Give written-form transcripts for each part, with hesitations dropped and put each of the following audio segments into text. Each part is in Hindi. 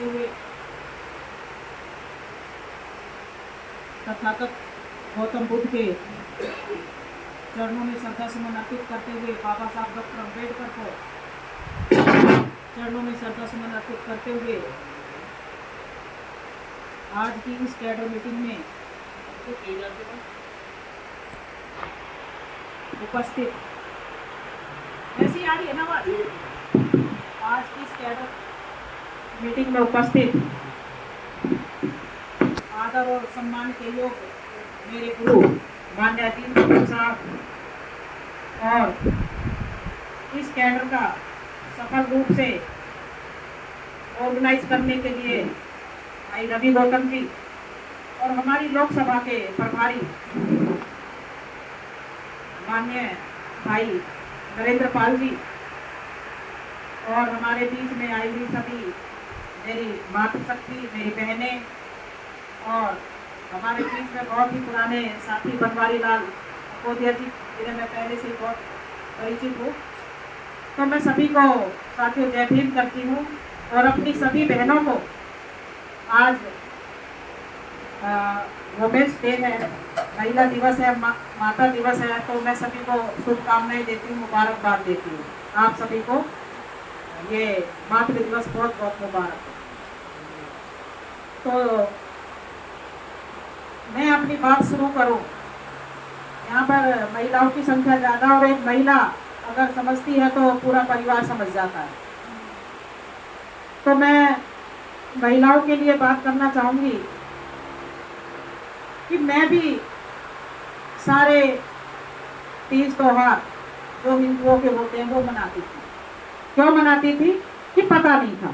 हुए तथागत गौतम बुद्ध के चरणों में श्रद्धा सुमन अर्पित करते हुए, बाबा साहब डॉक्टर अम्बेडकर को चरणों में श्रद्धा सुमन अर्पित करते हुए आज की इस कैडर मीटिंग में उपस्थित, ऐसी आ रही है ना बात, आज की इस कैडर मीटिंग में उपस्थित आदर और सम्मान के योग्य मेरे गुरु मान्य अजीत साहब और इस कैडर का सफल रूप से ऑर्गेनाइज करने के लिए भाई रवि गौतम जी और हमारी लोकसभा के प्रभारी माननीय भाई नरेंद्र पाल जी और हमारे बीच में आई हुई सभी मेरी मातृशक्ति, मेरी बहनें और हमारे बीच में बहुत ही पुराने साथी बनवारी लाल अकोदिया जी, जिन्हें मैं पहले से बहुत परिचित हूँ। तो मैं सभी को साथियों जय भीम करती हूँ और अपनी सभी बहनों को आज वुमेन्स डे है, महिला दिवस है, माता दिवस है, तो मैं सभी को शुभकामनाएं देती हूँ, मुबारकबाद देती हूँ। आप सभी को ये मातृ दिवस बहुत बहुत मुबारक। तो मैं अपनी बात शुरू करूँ। यहाँ पर महिलाओं की संख्या ज़्यादा और एक महिला अगर समझती है तो पूरा परिवार समझ जाता है। तो मैं महिलाओं के लिए बात करना चाहूँगी कि मैं भी सारे तीज त्योहार जो हिंदुओं के होते हैं वो मनाती थी। क्यों मनाती थी कि पता नहीं था।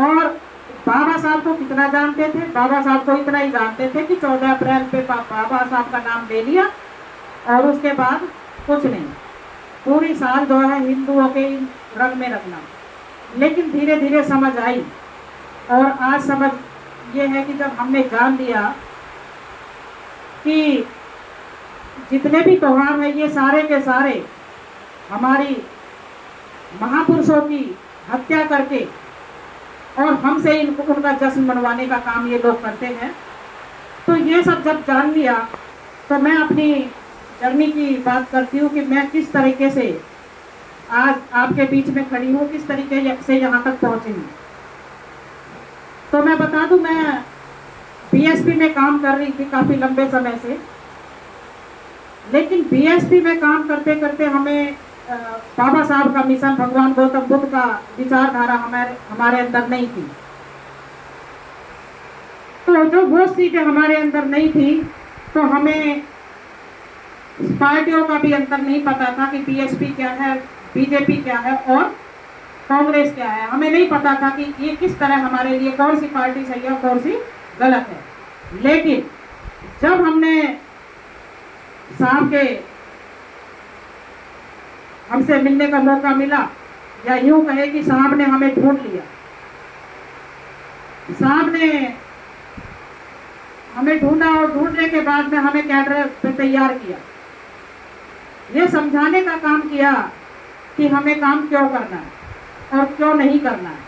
और बाबा साहब को कितना जानते थे? बाबा साहब को इतना ही जानते थे कि 14 अप्रैल पे बाबा साहब का नाम ले लिया और उसके बाद कुछ नहीं, पूरी साल जो है हिंदुओं के रंग में रखना। लेकिन धीरे धीरे समझ आई और आज समझ ये है कि जब हमने जान लिया कि जितने भी त्योहार हैं ये सारे के सारे हमारी महापुरुषों की हत्या करके और हमसे उनका जश्न मनवाने का काम ये लोग करते हैं। तो ये सब जब जान लिया तो मैं अपनी जर्नी की बात करती हूँ कि मैं किस तरीके से आज आपके बीच में खड़ी हूँ, किस तरीके से यहाँ तक पहुँची हूँ। तो मैं बता दूँ, मैं बीएसपी में काम कर रही थी काफ़ी लंबे समय से, लेकिन बीएसपी में काम करते करते हमें बाबा साहब का मिशन, भगवान गौतम बुद्ध का विचारधारा हमारे अंदर नहीं थी। तो जो वो चीजें हमारे अंदर नहीं थी तो हमें पार्टियों का भी अंतर नहीं पता था कि बीएसपी क्या है, बीजेपी क्या है और कांग्रेस क्या है। हमें नहीं पता था कि ये किस तरह हमारे लिए कौन सी पार्टी सही है कौन सी गलत है। लेकिन जब हमने साहब के हमसे मिलने का मौका मिला, या यूं कहे कि साहब ने हमें ढूंढ लिया, साहब ने हमें ढूंढा और ढूंढने के बाद में हमें कैडर पे तैयार किया, ये समझाने का काम किया कि हमें काम क्यों करना है और क्यों नहीं करना है।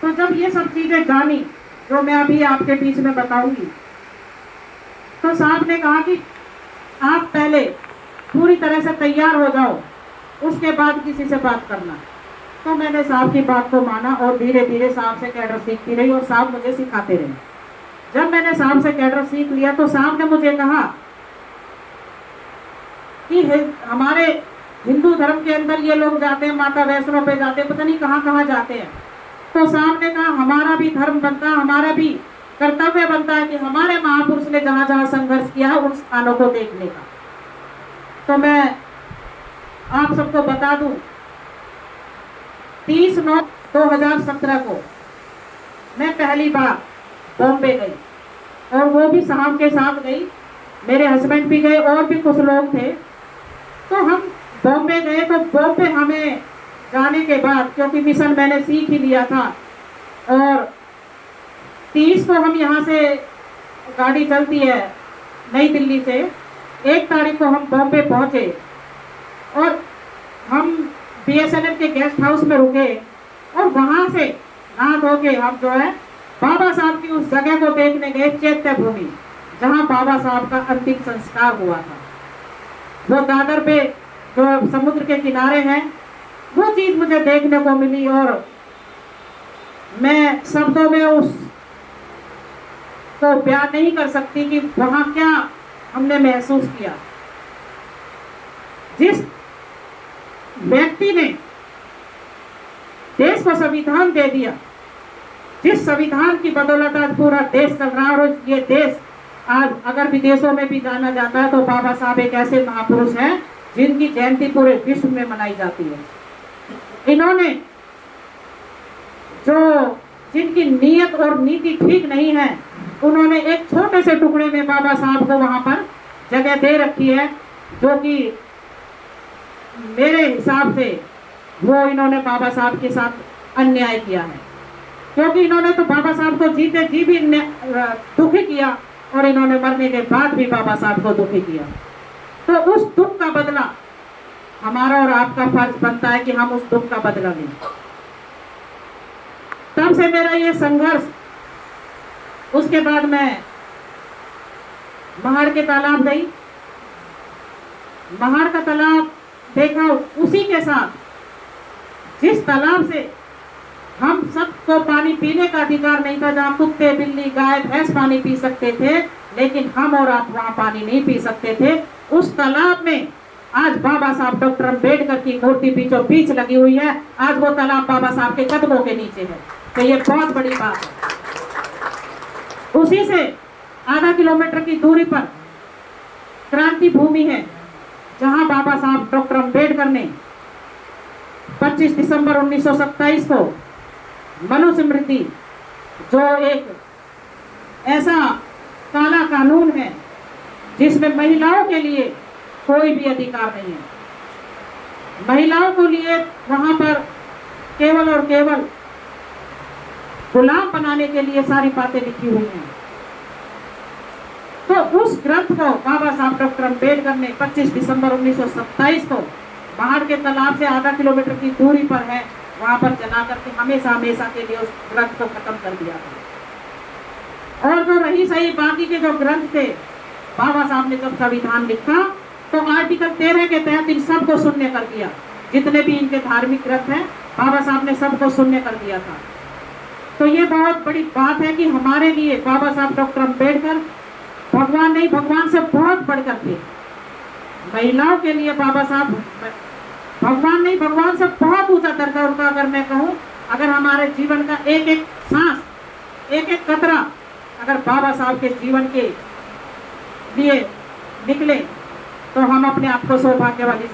तो जब ये सब चीजें जानी जो मैं अभी आपके बीच में बताऊंगी, तो साहब ने कहा कि आप पहले पूरी तरह से तैयार हो जाओ, उसके बाद किसी से बात करना। तो मैंने साहब की बात को माना और धीरे धीरे साहब से कैडर सीखती रही और साहब मुझे सिखाते रहे। जब मैंने साहब से कैडर सीख लिया तो साहब ने मुझे कहा कि हमारे हिंदू धर्म के अंदर ये लोग जाते हैं, माता वैष्णो पे जाते हैं, पता नहीं कहाँ कहाँ जाते हैं। तो साहब ने कहा हमारा भी धर्म बनता है, हमारा भी कर्तव्य बनता है कि हमारे महापुरुष ने जहाँ जहाँ संघर्ष किया उन स्थानों को देखने का। तो मैं आप सबको बता दूं, 30/9/2017 को मैं पहली बार बॉम्बे गई और वो भी साहब के साथ गई, मेरे हस्बैंड भी गए और भी कुछ लोग थे। तो हम बॉम्बे गए। तो बॉम्बे हमें जाने के बाद, क्योंकि मिशन मैंने सीख ही लिया था, और 30 को हम यहाँ से गाड़ी चलती है नई दिल्ली से, 1 तारीख को हम बॉम्बे पहुँचे और हम बीएसएनएल के गेस्ट हाउस में रुके और वहां से नहा धो के हम जो है बाबा साहब की उस जगह को देखने गए, चैत्य भूमि, जहां बाबा साहब का अंतिम संस्कार हुआ था। वो दादर पे जो समुद्र के किनारे है, वो चीज मुझे देखने को मिली और मैं शब्दों में उस को बयान नहीं कर सकती कि वहां क्या हमने महसूस किया। जिस व्यक्ति ने देश को संविधान दे दिया, जिस संविधान की बदौलत आज पूरा देश चल रहा है, और ये देश आज अगर विदेशों में भी जाना जाता है तो बाबा साहब एक ऐसे महापुरुष हैं जिनकी जयंती पूरे विश्व में मनाई जाती है। इन्होंने जो जिनकी नीयत और नीति ठीक नहीं है, उन्होंने एक छोटे से टुकड़े में बाबा साहब को वहां पर जगह दे रखी है, जो कि मेरे हिसाब से वो इन्होंने बाबा साहब के साथ अन्याय किया है, क्योंकि इन्होंने तो बाबा साहब को जीते जी भी दुखी किया और इन्होंने मरने के बाद भी बाबा साहब को दुखी किया। तो उस दुख का बदला हमारा और आपका फर्ज बनता है कि हम उस दुख का बदला लें। तब से मेरा ये संघर्ष, उसके बाद मैं महाड़ के तालाब गई, महाड़ का तालाब देखा, उसी के साथ जिस तालाब से हम सबको पानी पीने का अधिकार नहीं था, जहाँ कुत्ते बिल्ली गाय भैंस पानी पी सकते थे, लेकिन हम और आप वहाँ पानी नहीं पी सकते थे, उस तालाब में आज बाबा साहब डॉक्टर अम्बेडकर की मूर्ति बीचों बीच लगी हुई है। आज वो तालाब बाबा साहब के कदमों के नीचे है, तो ये बहुत बड़ी बात है। उसी से आधा किलोमीटर की दूरी पर क्रांति भूमि है, जहां बाबा साहब डॉक्टर अम्बेडकर ने 25 दिसंबर 1927 को मनुस्मृति, जो एक ऐसा काला कानून है जिसमें महिलाओं के लिए कोई भी अधिकार नहीं है, महिलाओं को लिए वहां पर केवल और केवल गुलाम बनाने के लिए सारी बातें लिखी हुई हैं। तो उस ग्रंथ को बाबा साहब डॉक्टर अम्बेडकर ने 25 दिसंबर 1927 को महाड़ के तालाब से आधा किलोमीटर की दूरी पर है, वहां पर जला करके हमेशा हमेशा के लिए उस ग्रंथ को खत्म कर दिया था। और जो रही सही बाकी के जो ग्रंथ थे, बाबा साहब ने जब संविधान लिखा तो आर्टिकल 13 के तहत इन सबको शून्य कर दिया। जितने भी इनके धार्मिक ग्रंथ हैं, बाबा साहब ने सबको शून्य कर दिया था। तो ये बहुत बड़ी बात है कि हमारे लिए बाबा साहब डॉक्टर अम्बेडकर भगवान नहीं, भगवान से बहुत बढ़कर थे। महिलाओं के लिए बाबा साहब भगवान नहीं, भगवान से बहुत ऊंचा दर्जा उनका। अगर मैं कहूँ, अगर हमारे जीवन का एक एक सांस, एक एक कतरा अगर बाबा साहब के जीवन के लिए निकले तो हम अपने आप को सौभाग्यवादी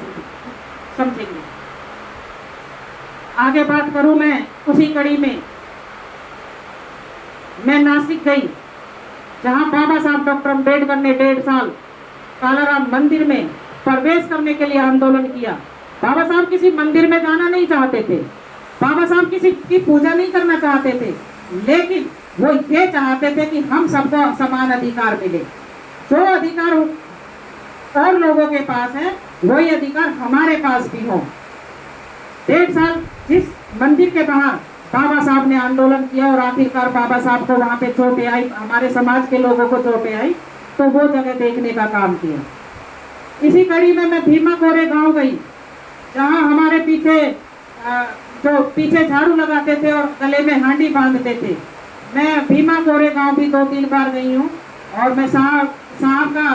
समझेंगे। आगे बात करूं मैं उसी कड़ी में, मैं नासिक गई, जहां बाबा साहब डॉक्टर अम्बेडकर ने 1.5 साल कालाराम मंदिर में प्रवेश करने के लिए आंदोलन किया। बाबा साहब किसी मंदिर में जाना नहीं चाहते थे, बाबा साहब किसी की पूजा नहीं करना चाहते थे, लेकिन वो ये चाहते थे कि हम सबको समान अधिकार मिले। जो अधिकार और लोगों के पास है, वही अधिकार हमारे पास भी हो। 1.5 साल जिस मंदिर के बाहर बाबा साहब ने आंदोलन किया और आखिरकार बाबा साहब को वहां पे चोटें आई, हमारे समाज के लोगों को चोटें आई, तो वो जगह देखने का काम किया। इसी कड़ी में मैं भीमा कोरे गांव गई, जहां हमारे पीछे जो पीछे झाड़ू लगाते थे और गले में हांडी बांधते थे। मैं भीमा कोरे गांव भी 2-3 बार गई हूँ, और मैं साहब का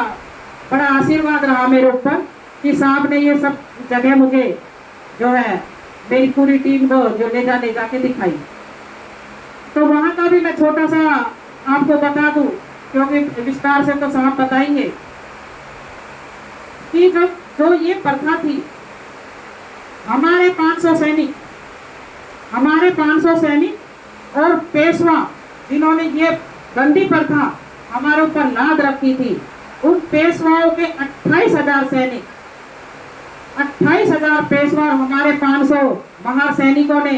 बड़ा आशीर्वाद रहा मेरे ऊपर कि साहब ने ये सब जगह मुझे जो है मेरी पूरी टीम को जो ले जाके दिखाई। तो वहाँ का भी मैं छोटा सा आपको बता दूं, क्योंकि विस्तार से तो साहब बताएंगे कि जो ये प्रथा थी, हमारे 500 सैनिक और पेशवा जिन्होंने ये गंदी प्रथा हमारे ऊपर लाद रखी थी, उन पेशवाओं के 28,000 सैनिक, 28,000 पेशवा और हमारे 500 महार सैनिकों ने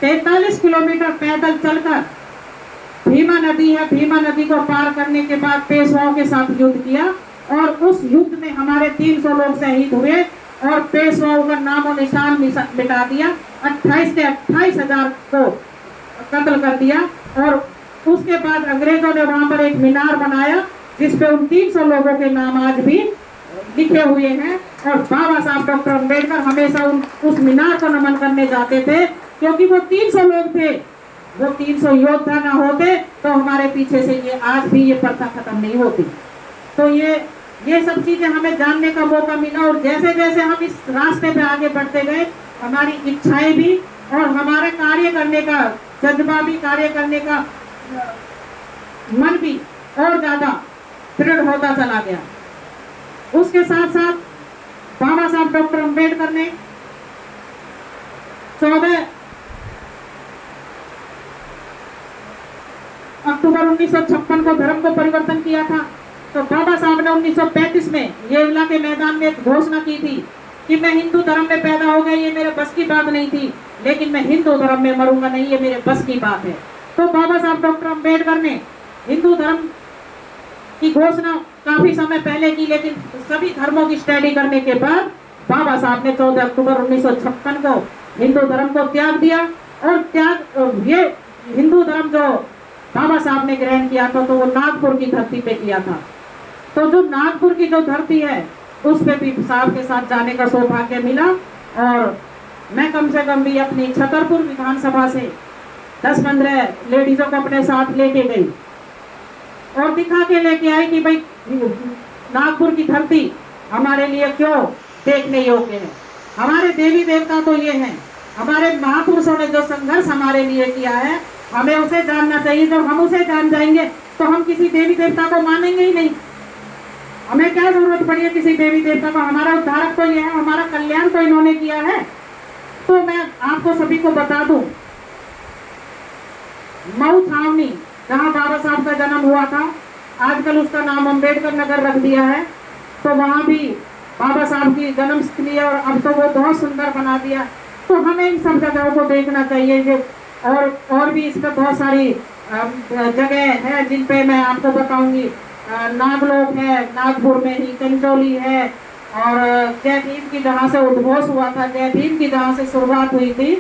43 किलोमीटर पैदल चलकर भीमा नदी है, भीमा नदी को पार करने के बाद पेशवाओं के साथ युद्ध किया, और उस युद्ध में हमारे 300 लोग शहीद हुए और पेशवाओं का नामो निशान मिटा दिया। 28 से 28,000 को कत्ल कर दिया। और उसके बाद अंग्रेजों ने वहां पर एक मीनार बनाया जिसपे उन 300 लोगों के नाम आज भी लिखे हुए हैं। और बाबा साहब डॉक्टर अम्बेडकर हमेशा उस मीनार को नमन करने जाते थे, क्योंकि वो 300 लोग थे। वो 300 योद्धा ना होते तो हमारे पीछे से ये आज भी ये प्रथा खत्म नहीं होती। तो ये सब चीजें हमें जानने का मौका मिला। और जैसे जैसे हम इस रास्ते पे आगे बढ़ते गए, हमारी इच्छाएं भी और हमारे कार्य करने का जज्बा भी, कार्य करने का मन भी और ज्यादा दृढ़ होता चला गया। उसके साथ साथ बाबा साहब डॉक्टर अम्बेडकर ने 14 अक्टूबर 1956 को धर्म को परिवर्तन किया था। तो बाबा साहब ने 1935 में येवला के मैदान में एक घोषणा की थी कि मैं हिंदू धर्म में पैदा हो गया, ये मेरे बस की बात नहीं थी, लेकिन मैं हिंदू धर्म में मरूंगा नहीं, ये मेरे बस की बात है। तो बाबा साहब डॉक्टर अम्बेडकर ने हिंदू धर्म की घोषणा काफी समय पहले की, लेकिन सभी धर्मों की स्टडी करने के बाद बाबा साहब ने 14 अक्टूबर 1956 को हिंदू धर्म को त्याग दिया। और ये हिंदू धर्म जो बाबा साहब ने ग्रहण किया था तो वो नागपुर की धरती पे किया था। तो जो नागपुर की जो धरती है उस पे भी साहब के साथ जाने का सौभाग्य मिला। और मैं कम से कम भी अपनी छतरपुर विधानसभा से 10-15 लेडीजों को अपने साथ लेके गई और दिखा के लेके आई कि भाई नागपुर की धरती हमारे लिए क्यों देखने योग्य है। हमारे देवी देवता तो ये हैं, हमारे महापुरुषों ने जो संघर्ष हमारे लिए किया है हमें उसे जानना चाहिए। जब हम उसे जान जाएंगे तो हम किसी देवी देवता को मानेंगे ही नहीं। हमें क्या जरूरत पड़ी है किसी देवी देवता को, हमारा उद्धारक तो ये है, हमारा कल्याण तो इन्होंने किया है। तो मैं आपको सभी को बता दूं, मऊ छावनी जहाँ बाबा साहब का जन्म हुआ था, आजकल उसका नाम अम्बेडकर नगर रख दिया है। तो वहाँ भी बाबा साहब की जन्म स्थली है और अब तो वो बहुत सुंदर बना दिया। तो हमें इन सब जगहों को देखना चाहिए। और भी इस पर बहुत सारी जगह है जिन पे मैं आपको बताऊंगी। नागलोक है नागपुर में ही, कंचोली है, और जय भीम की जहाँ से उद्घोष हुआ था, जय भीम की जहाँ से शुरुआत हुई थी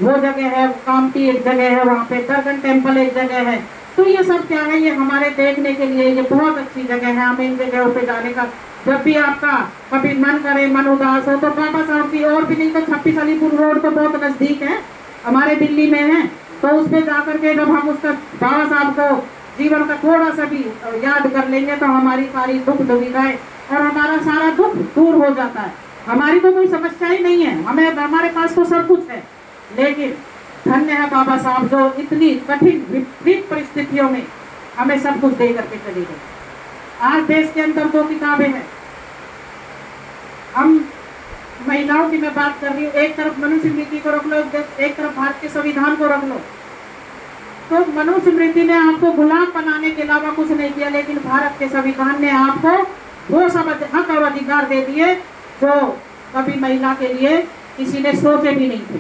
वो जगह है। कामती एक जगह है, वहाँ पे दर्गन टेम्पल एक जगह है। तो ये सब क्या है, ये हमारे देखने के लिए ये बहुत अच्छी जगह है। हमें इन जगहों पे जाने का, जब भी आपका कभी मन करे, मन उदास हो, तो बाबा साहब की, और भी नहीं तो 26 अलीपुर रोड तो बहुत नजदीक है, हमारे दिल्ली में है। तो उस पे जाकर के जब हम उसका बाबा साहब को जीवन का थोड़ा सा भी याद कर लेंगे तो हमारी सारी दुख दुविधाएं और हमारा सारा दुख दूर हो जाता है। हमारी तो कोई समस्या ही नहीं है, हमारे पास तो सब कुछ है। लेकिन धन्य है बाबा साहब जो इतनी कठिन विपरीत परिस्थितियों में हमें सब कुछ दे करके चले गए। आज देश के अंदर 2 किताबें हैं। हम महिलाओं की मैं बात कर रही हूँ, एक तरफ मनुस्मृति को रख लो, एक तरफ भारत के संविधान को रख लो। तो मनुस्मृति ने आपको गुलाम बनाने के अलावा कुछ नहीं किया, लेकिन भारत के संविधान ने आपको वो सब हक और अधिकार दे दिए जो कभी महिला के लिए किसी ने सोचे भी नहीं थे।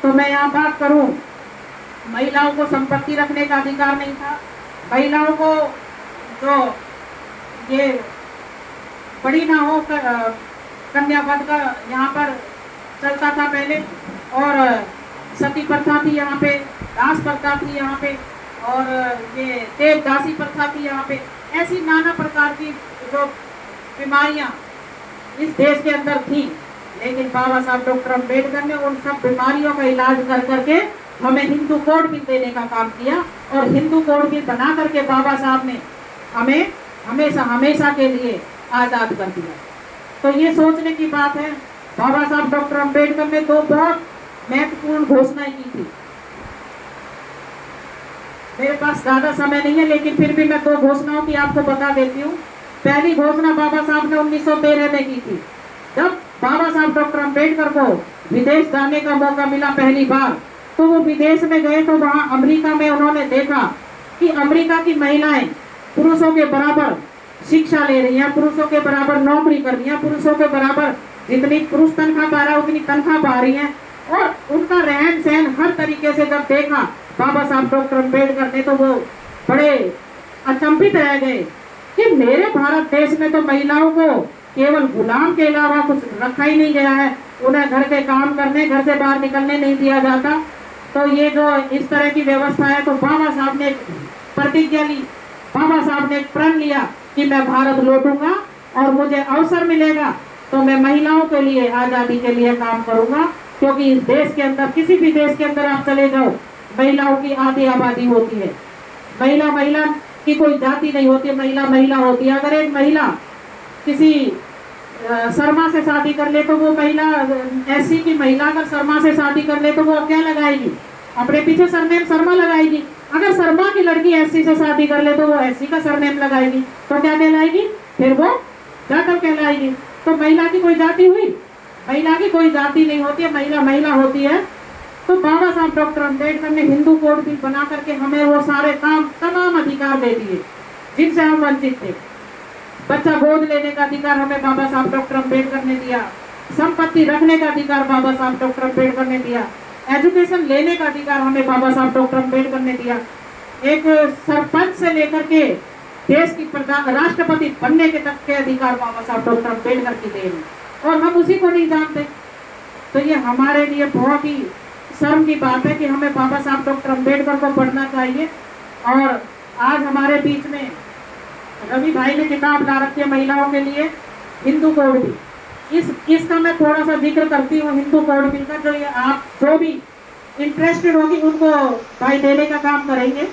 तो मैं यहाँ बात करूँ, महिलाओं को संपत्ति रखने का अधिकार नहीं था, महिलाओं को जो ये बड़ी ना हो कन्यावध का यहाँ पर चलता था पहले, और सती प्रथा थी यहाँ पे, दास प्रथा थी यहाँ पे, और ये देवदासी प्रथा थी यहाँ पे। ऐसी नाना प्रकार की जो बीमारियाँ इस देश के अंदर थी, लेकिन बाबा साहब डॉक्टर अम्बेडकर ने उन सब बीमारियों का इलाज कर करके हमें हिंदू कोड बिल देने का काम किया। और हिंदू कोड बिल बना करके बाबा साहब ने हमें हमेशा हमेशा के लिए आज़ाद कर दिया। तो ये सोचने की बात है। बाबा साहब डॉक्टर अम्बेडकर ने 2 बहुत महत्वपूर्ण घोषणाएं की थी। मेरे पास ज्यादा समय नहीं है, लेकिन फिर भी मैं 2 घोषणाओं की आपको बता देती हूँ। पहली घोषणा बाबा साहब ने 1913 में की थी, जब बाबा साहब डॉक्टर अम्बेडकर को विदेश जाने का मौका मिला पहली बार। तो वो विदेश में गए तो वहाँ अमेरिका में उन्होंने देखा कि अमेरिका की महिलाएं पुरुषों के बराबर शिक्षा ले रही हैं, पुरुषों के बराबर नौकरी कर रही हैं, पुरुषों के बराबर जितनी पुरुष तनख्वाह पा रहा है उतनी तनख्वाह पा रही हैं। और उनका रहन सहन हर तरीके से जब देखा बाबा साहब डॉक्टर अम्बेडकर ने, तो वो बड़े अचंभित रह गए कि मेरे भारत देश में तो महिलाओं को केवल गुलाम के अलावा कुछ रखा ही नहीं गया है। उन्हें घर के काम करने, घर से बाहर निकलने नहीं दिया जाता। तो ये जो इस तरह की व्यवस्था है, तो बाबा साहब ने प्रतिज्ञा ली, बाबा साहब ने एक प्रण लिया कि मैं भारत लौटूंगा और मुझे अवसर मिलेगा तो मैं महिलाओं के लिए, आज़ादी के लिए काम करूंगा। क्योंकि इस देश के अंदर, किसी भी देश के अंदर आप चले जाओ, महिलाओं की आधी आबादी होती है। महिला की कोई जाति नहीं होती, महिला महिला होती है। अगर एक महिला किसी शर्मा से शादी कर ले तो वो महिला, एससी की महिला अगर शर्मा से शादी कर ले तो वो क्या लगाएगी? अपने पीछे सरनेम शर्मा लगाएगी। अगर शर्मा की लड़की एससी से शादी कर ले तो वो एससी का सरनेम लगाएगी। तो क्या कहलाएगी? फिर वो जाटव कहलाएगी। तो महिला की कोई जाति हुई? महिला की कोई जाति नहीं होती है, महिला महिला होती है। तो बाबा साहब डॉक्टर अम्बेडकर ने हिंदू कोड बिल बना करके हमें वो सारे काम, तमाम अधिकार दे दिए जिनसे हम वंचित थे। बच्चा गोद लेने का अधिकार हमें बाबा साहब डॉक्टर अम्बेडकर ने दिया। संपत्ति रखने का अधिकार बाबा साहब डॉक्टर अम्बेडकर ने दिया। एजुकेशन लेने का अधिकार हमें बाबा साहब डॉक्टर अम्बेडकर ने दिया। एक सरपंच से लेकर के देश की राष्ट्रपति बनने के तक के अधिकार बाबा साहब डॉक्टर अम्बेडकर की देन है, और हम उसी को नहीं जानते। तो ये हमारे लिए बहुत ही शर्म की बात है कि हमें बाबा साहब डॉक्टर अम्बेडकर को पढ़ना चाहिए। और आज हमारे बीच में रवि भाई ने किताब ला रखी है महिलाओं के लिए, हिंदू कोड बिल। इसका मैं थोड़ा सा जिक्र करती हूँ, हिंदू कोड बिल का। जो ये आप जो भी इंटरेस्टेड होगी उनको भाई देने का काम करेंगे।